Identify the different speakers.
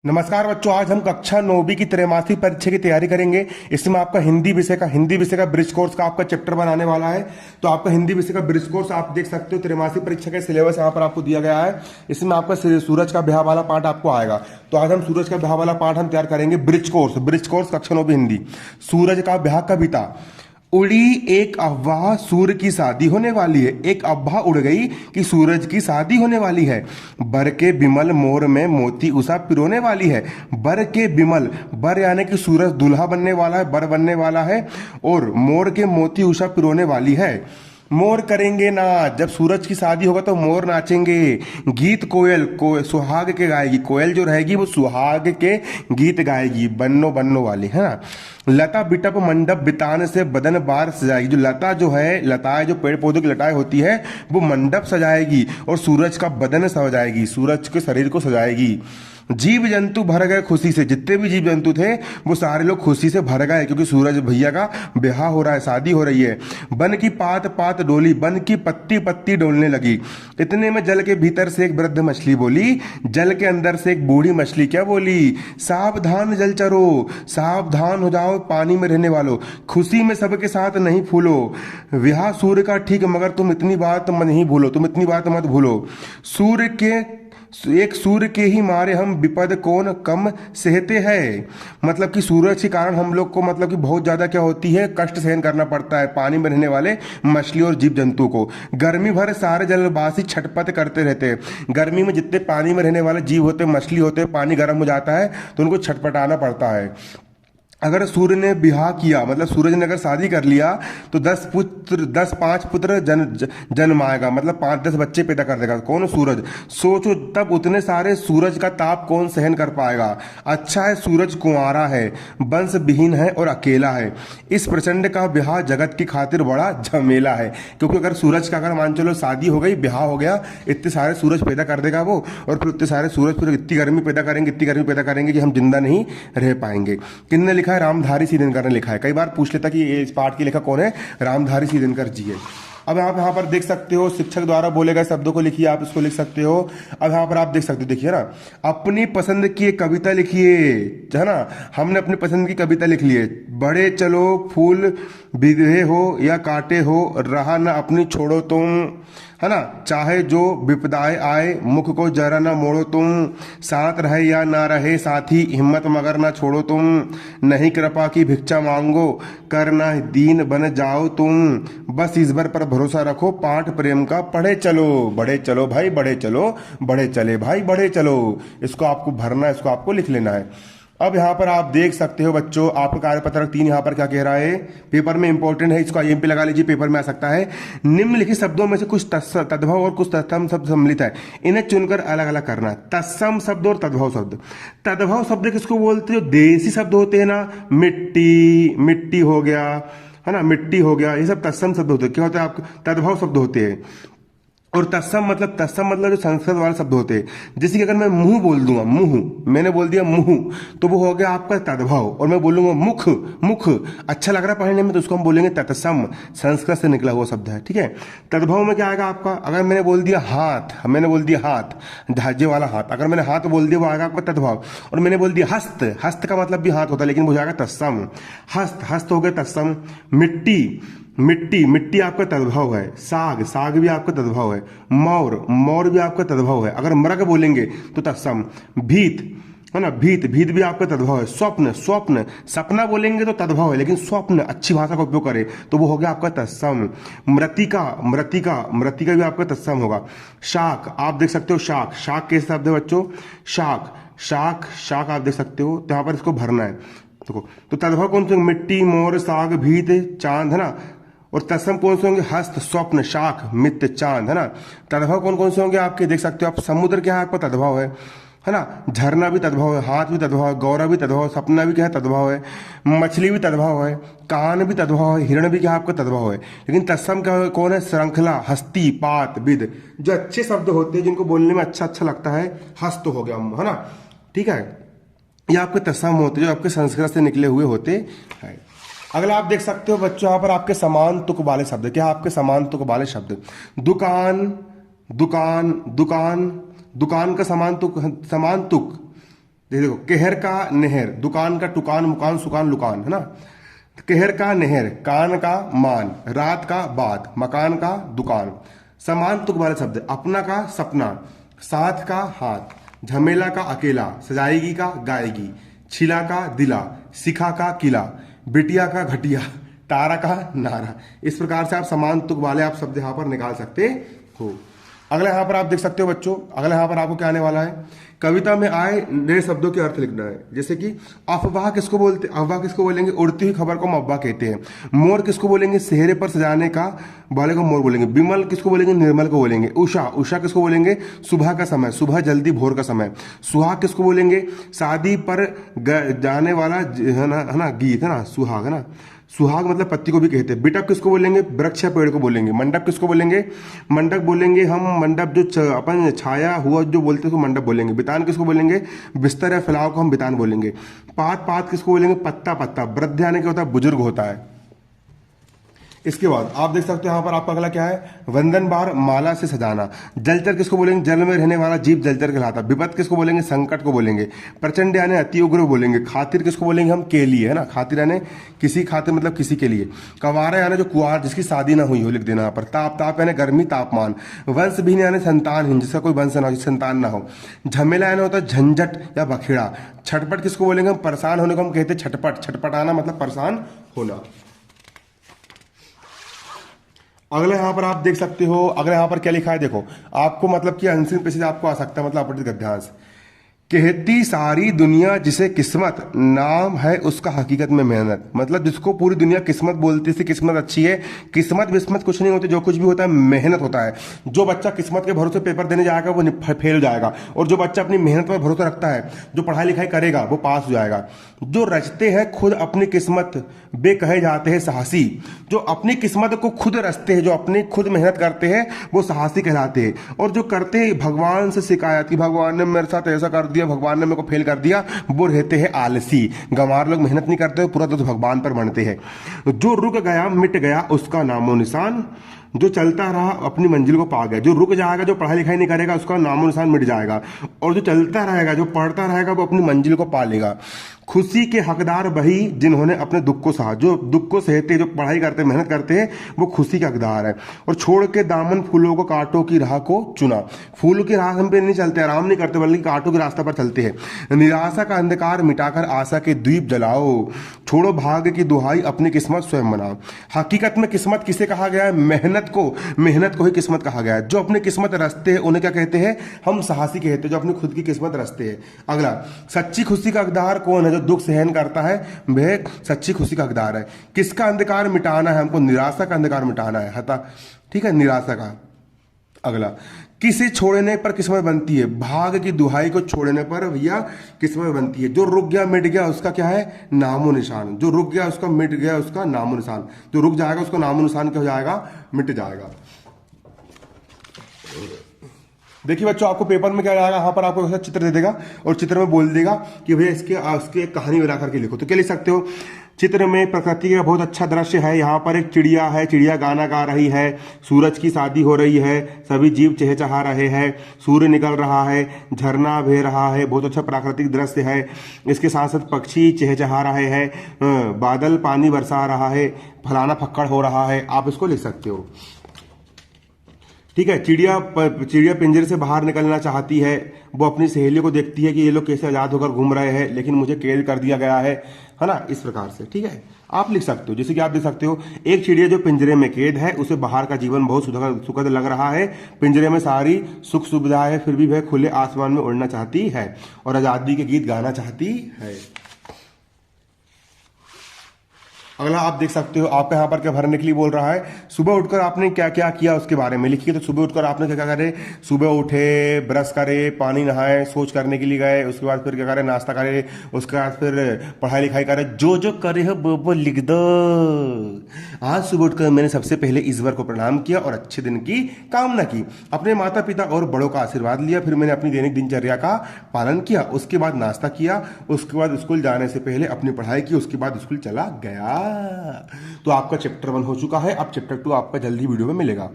Speaker 1: नमस्कार बच्चों, आज हम कक्षा 9वीं की त्रैमासिक परीक्षा की तैयारी करेंगे। इसमें आपका हिंदी विषय का ब्रिज कोर्स का आपका चैप्टर बनाने वाला है। तो आपका हिंदी विषय का ब्रिज कोर्स आप देख सकते हो, त्रैमासिक परीक्षा का सिलेबस यहाँ पर आपको दिया गया है। इसमें आपका सूरज का ब्याह वाला पार्ट आपको आएगा। तो आज हम सूरज का ब्याह वाला पार्ट हम तैयार करेंगे। ब्रिज कोर्स कक्षा 9वीं हिंदी। सूरज का ब्याह कविता। उड़ी एक अफवाह सूर्य की शादी होने वाली है। एक अफवाह उड़ गई कि सूरज की शादी होने वाली है। बर के बिमल मोर में मोती उषा पिरोने वाली है। बर के बिमल, बर यानी कि सूरज दूल्हा बनने वाला है, बर बनने वाला है। और मोर के मोती उषा पिरोने वाली है। मोर करेंगे नाच, जब सूरज की शादी होगा तो मोर नाचेंगे। गीत कोयल सुहाग के गाएगी। कोयल जो रहेगी वो सुहाग के गीत गाएगी, बन्नो बन्नो वाली, है ना। लता बिटप मंडप बिताने से बदन बार सजाएगी। जो लता जो है, लताएं जो पेड़ पौधों की लताएं होती है, वो मंडप सजाएगी और सूरज का बदन सजाएगी, सूरज के शरीर को सजाएगी। जीव जंतु भर गए खुशी से, जितने भी जीव जंतु थे वो सारे लोग खुशी से भर गए, क्योंकि सूरज भैया का ब्याह हो रहा है, शादी हो रही है। बन की पात पात डोली, बन की पत्ती पत्ती डोलने लगी। इतने में जल के भीतर से एक वृद्ध मछली बोली, जल के अंदर से एक बूढ़ी मछली क्या बोली, सावधान जल चरो, सावधान हो जाओ पानी में रहने वालों, खुशी में सबके साथ नहीं फूलो। ब्याह सूर्य का ठीक, मगर तुम इतनी बात नहीं भूलो, तुम इतनी बात मत भूलो। सूर्य के ही मारे हम विपद कौन कम सहते हैं। मतलब कि सूरज के कारण हम लोग को मतलब कि बहुत ज्यादा क्या होती है, कष्ट सहन करना पड़ता है पानी में रहने वाले मछली और जीव जंतु को। गर्मी भर सारे जलवासी छटपट करते रहते हैं। गर्मी में जितने पानी में रहने वाले जीव होते हैं, मछली होते हैं, पानी गर्म हो जाता है तो उनको छटपटाना पड़ता है। अगर सूर्य ने ब्याह किया, मतलब सूरज ने अगर शादी कर लिया तो 5 पुत्र जन्माएगा, मतलब 5-10 बच्चे पैदा कर देगा। कौन? सूरज। सोचो तब उतने सारे सूरज का ताप कौन सहन कर पाएगा। अच्छा है सूरज कुंवारा है, वंश विहीन है और अकेला है। इस प्रचंड का ब्याह जगत की खातिर बड़ा झमेला है, क्योंकि अगर सूरज का, अगर मान चलो शादी हो गई, ब्याह हो गया, इतने सारे सूरज पैदा कर देगा वो, और फिर इतने सारे सूरज फिर इतनी गर्मी पैदा करेंगे कि हम जिंदा नहीं रह पाएंगे। किसने लिखा है? रामधारी सिंह दिनकर ने लिखा है। कई बार पूछ लेता कि इस पाठ के लेखक कौन है? रामधारी सिंह दिनकर जी है। अब आप यहाँ पर देख सकते हो, शिक्षक द्वारा बोले गए शब्दों को लिखिए, आप इसको लिख सकते हो। अब यहाँ पर आप देख सकते हो, देखिए ना, अपनी पसंद की एक कविता लिखिए, है ना। हमने अपनी पसंद की कविता लिख ली है। बढ़े चलो फूल बिधे हो या काटे हो, रहा ना अपनी छोड़ो तुम, है ना। चाहे जो विपदाएं आए मुख को जरा ना मोड़ो तुम, साथ रहे या ना रहे साथी हिम्मत मगर ना छोड़ो तुम, नहीं कृपा की भिक्षा मांगो करना दीन बन जाओ तुम, बस ईश्वर पर भरोसा रखो पाठ प्रेम का पढ़े चलो। बढ़े चलो भाई, बढ़े चलो, बढ़े चले भाई, बढ़े चलो। इसको आपको भरना है, इसको आपको लिख लेना है। अब यहाँ पर आप देख सकते हो बच्चों, आपका कार्यपत्रक 3 यहाँ पर क्या कह रहा है, पेपर में इंपॉर्टेंट है, इसको आईएमपी लगा लीजिए, पेपर में आ सकता है। निम्नलिखित शब्दों में से कुछ तद्भव और कुछ तत्सम शब्द सम्मिलित है, इन्हें चुनकर अलग अलग करना है। तत्सम शब्द और तद्भव शब्द। तद्भव शब्द किसको बोलते हो? देसी शब्द होते हैं ना, मिट्टी हो गया, है ना, मिट्टी हो गया, ये सब तत्सम शब्द होते हैं। क्या होता है? आपके तद्भव शब्द होते हैं। और तत्सम मतलब जो संस्कृत वाले शब्द होते हैं। जैसे कि अगर मैं मुंह बोल दूंगा, मुंह, मैंने बोल दिया मुंह, तो वो हो गया आपका तद्भव। और मैं बोलूंगा मुख, अच्छा लग रहा है पढ़ने में, तो उसको हम बोलेंगे तत्सम, संस्कृत से निकला हुआ शब्द है, ठीक है। तद्भव में क्या आएगा आपका? अगर मैंने बोल दिया हाथ, धाजे वाला हाथ, अगर मैंने हाथ बोल दिया वो आएगा आपका तद्भव। और मैंने बोल दिया हस्त का मतलब भी हाथ होता है, लेकिन वो जाएगा तत्सम। हस्त हो गया तत्सम। मिट्टी आपका तद्भव है। साग भी आपका तद्भव है। मौर भी आपका तद्भव है। अगर मृग बोलेंगे तो तत्सम। भीत, है ना, भीत भी आपका तद्भव है। स्वप्न, सपना बोलेंगे तो तद्भव है, लेकिन स्वप्न अच्छी भाषा का उपयोग करें तो वो हो गया आपका तत्सम। मृतिका भी आपका तत्सम होगा। शाक, आप देख सकते हो, शाक कैसे शब्द है बच्चों? शाक आप देख सकते हो, तो यहाँ पर इसको भरना है। देखो, तो तद्भव कौन से? मिट्टी, मोर, साग, भीत, चांद, है ना। और तत्सम कौन से होंगे? हस्त, स्वप्न, शाख, मित्र, चांद, है ना। तद्भव कौन से होंगे आपके? देख सकते हो आप, समुद्र क्या है आपका? तद्भव है ना। झरना भी तद्भव है, हाथ भी तद्भव है, गौरव भी तद्भव है, सपना भी क्या है? तद्भव है। मछली भी तद्भव है, कान भी तद्भव है, हिरण भी क्या आपका? तद्भव है। लेकिन तत्सम क्या कौन है? श्रृंखला, हस्ती, पात, विद। जो अच्छे शब्द होते हैं, जिनको बोलने में अच्छा लगता है, हस्त हो गया, है ना, ठीक है। ये आपके तत्सम होते हैं, जो आपके संस्कृत से निकले हुए होते हैं। अगला आप देख सकते हो बच्चों, यहाँ पर आपके समान तुक वाले शब्द। क्या आपके समान तुक वाले शब्द? दुकान का समान तुक, देखो, कहर का नहर, दुकान का टुकान, मुकान, सुकान, लुकान, है ना। कहर का नहर, कान का मान, रात का बात, मकान का दुकान। समान तुक वाले शब्द, अपना का सपना, साथ का हाथ, झमेला का अकेला, सजाएगी का गाएगी, छिला का दिला, सिखा का किला, बिटिया का घटिया, तारा का नारा। इस प्रकार से आप समान तुक वाले आप शब्द यहाँ पर निकाल सकते हो। अगला यहाँ पर आप देख सकते हो बच्चों, अगला यहाँ पर आपको क्या आने वाला है, कविता में आए नए शब्दों के अर्थ लिखना है। जैसे कि अफवाह किसको बोलते, अफवाह किसको बोलेंगे, उड़ती हुई खबर को हम अफवाह कहते हैं। मोर किसको बोलेंगे, सेहरे पर सजाने का वाले को मोर बोलेंगे। विमल किसको बोलेंगे, निर्मल को बोलेंगे। उषा, उषा किसको बोलेंगे, सुबह का समय, सुबह जल्दी भोर का समय। सुहाग किसको बोलेंगे, शादी पर जाने वाला है ना गीत, है ना, सुहाग, है ना। सुहाग मतलब पत्ती को भी कहते हैं। बिटप किसको बोलेंगे, वृक्ष या पेड़ को बोलेंगे। मंडप किसको बोलेंगे, मंडप बोलेंगे हम, मंडप जो अपन छाया हुआ जो बोलते हैं उसको मंडप बोलेंगे। बितान किसको बोलेंगे, बिस्तर या फैलाव को हम बितान बोलेंगे। पात, पात किसको बोलेंगे, पत्ता, पत्ता। वृद्ध यानी क्या होता है, बुजुर्ग होता है। इसके बाद आप देख सकते हो यहाँ पर आपका अगला क्या है, वंदन बार, माला से सजाना। जलचर किसको बोलेंगे, जल में रहने वाला जीव जलचर कहलाता। विपत किसको बोलेंगे, संकट को बोलेंगे। प्रचंड यानी अति उग्र बोलेंगे। खातिर किसको बोलेंगे हम, के लिए, है ना। खातिर यानी किसी, खातिर मतलब किसी के लिए। कंवारा यानी जो कुंवार जिसकी शादी ना हुई हो, लिख देना यहाँ पर। ताप, ताप यानी गर्मी, तापमान। वंशहीन यानी संतानहीन, जिसका कोई वंश ना हो, संतान ना हो। झमेला यानी होता है झंझट या बखेड़ा। छटपट किसको बोलेंगे हम, परेशान होने को हम कहते हैं छटपट। छटपटाना मतलब परेशान होना। अगले यहाँ पर आप देख सकते हो, अगले यहाँ पर क्या लिखा है देखो, आपको मतलब कि आंसरिंग पैसेज आपको आ सकता है, मतलब अपठित गद्यांश। कहती सारी दुनिया जिसे किस्मत, नाम है उसका हकीकत में मेहनत। मतलब जिसको पूरी दुनिया किस्मत बोलती है, किस्मत अच्छी है। किस्मत विस्मत कुछ नहीं होती, जो कुछ भी होता है मेहनत होता है। जो बच्चा किस्मत के भरोसे पेपर देने जाएगा वो फेल हो जाएगा, और जो बच्चा अपनी मेहनत पर भरोसा रखता है, जो पढ़ाई लिखाई करेगा वो पास हो जाएगा। जो रचते हैं खुद अपनी किस्मत, वे कहे जाते हैं साहसी। जो अपनी किस्मत को खुद रचते हैं, जो अपनी खुद मेहनत करते हैं, वो साहसी कहलाते हैं। और जो करते हैं भगवान से शिकायत की, भगवान ने मेरे साथ ऐसा कर दिया, भगवान ने मेरे को फेल कर दिया, वो रहते हैं आलसी। गंवार लोग मेहनत नहीं करते, पूरा दोष भगवान पर बनते हैं। जो रुक गया मिट गया उसका नामो निशान, जो चलता रहा अपनी मंजिल को पा गया। जो रुक जाएगा, जो पढ़ाई लिखाई नहीं करेगा, उसका नामो निशान मिट जाएगा। और जो चलता रहेगा, जो पढ़ता रहेगा, वो अपनी मंजिल को पा लेगा। खुशी के हकदार वही जिन्होंने अपने दुख को सहा। जो दुख को सहते, जो पढ़ाई करते, मेहनत करते हैं, वो खुशी के हकदार है। और छोड़ के दामन फूलों को कांटों की राह को चुना। फूलों की राह हम पे नहीं चलते, आराम नहीं करते, बल्कि कांटों के रास्ते पर चलते हैं। निराशा का अंधकार मिटाकर आशा के द्वीप जलाओ। छोड़ो भाग्य की दुहाई, अपनी किस्मत स्वयं बनाओ। हकीकत में किस्मत किसे कहा गया है, मेहनत को, मेहनत को ही किस्मत कहा गया है। जो अपनी किस्मत रचते हैं उन्हें क्या कहते हैं, हम साहसी कहते हैं, जो अपनी खुद की किस्मत रचते हैं। अगला, सच्ची खुशी का हकदार कौन है, जो दुख सहन करता है वह सच्ची खुशी का हकदार है। किसका अंधकार मिटाना है हमको, निराशा का अंधकार मिटाना है, हता, ठीक है, निराशा का। अगला, किसे छोड़ने पर किस्मत बनती है, भाग की दुहाई को छोड़ने पर भैया किस्मत बनती है। जो रुक गया मिट गया उसका क्या है, नामो निशान। जो रुक गया उसका मिट गया उसका नामो निशान। जो रुक जाएगा उसका नामो निशान क्या हो जाएगा, मिट जाएगा। देखिए बच्चों, आपको पेपर में क्या आएगा, यहाँ पर आपको ऐसा चित्र दे देगा और चित्र में बोल देगा कि भैया इसके एक कहानी बना करके लिखो। तो क्या लिख सकते हो, चित्र में प्रकृति का बहुत अच्छा दृश्य है। यहाँ पर एक चिड़िया है, चिड़िया गाना गा रही है, सूरज की शादी हो रही है, सभी जीव चहचहा रहे हैं, सूर्य निकल रहा है, झरना बह रहा है, बहुत अच्छा प्राकृतिक दृश्य है। इसके साथ साथ पक्षी चहचहा रहे हैं, बादल पानी बरसा रहा है, फलाना फक्कड़ हो रहा है। आप इसको लिख सकते हो, ठीक है। चिड़िया पिंजरे से बाहर निकलना चाहती है। वो अपनी सहेली को देखती है कि ये लोग कैसे आजाद होकर घूम रहे हैं, लेकिन मुझे कैद कर दिया गया है ना, इस प्रकार से, ठीक है। आप लिख सकते हो, जैसे कि आप देख सकते हो, एक चिड़िया जो पिंजरे में कैद है, उसे बाहर का जीवन बहुत सुखद लग रहा है। पिंजरे में सारी सुख सुविधा है, फिर भी वह खुले आसमान में उड़ना चाहती है और आजादी के गीत गाना चाहती है। अगला आप देख सकते हो, आपका यहाँ पर क्या भरने के लिए बोल रहा है, सुबह उठकर आपने क्या क्या किया उसके बारे में लिखिए। तो सुबह उठकर आपने क्या क्या करे, सुबह उठे, ब्रश करे, पानी नहाए, सोच करने के लिए गए, उसके बाद फिर क्या करे, नाश्ता करे, उसके बाद फिर पढ़ाई लिखाई करे, जो जो करे हो वो लिख दो। आज सुबह उठकर मैंने सबसे पहले ईश्वर को प्रणाम किया और अच्छे दिन की कामना की, अपने माता पिता और बड़ों का आशीर्वाद लिया, फिर मैंने अपनी दैनिक दिनचर्या का पालन किया, उसके बाद नाश्ता किया, उसके बाद स्कूल जाने से पहले अपनी पढ़ाई की, उसके बाद स्कूल चला गया। तो आपका चैप्टर 1 हो चुका है। अब चैप्टर 2 आपका जल्दी वीडियो में मिलेगा।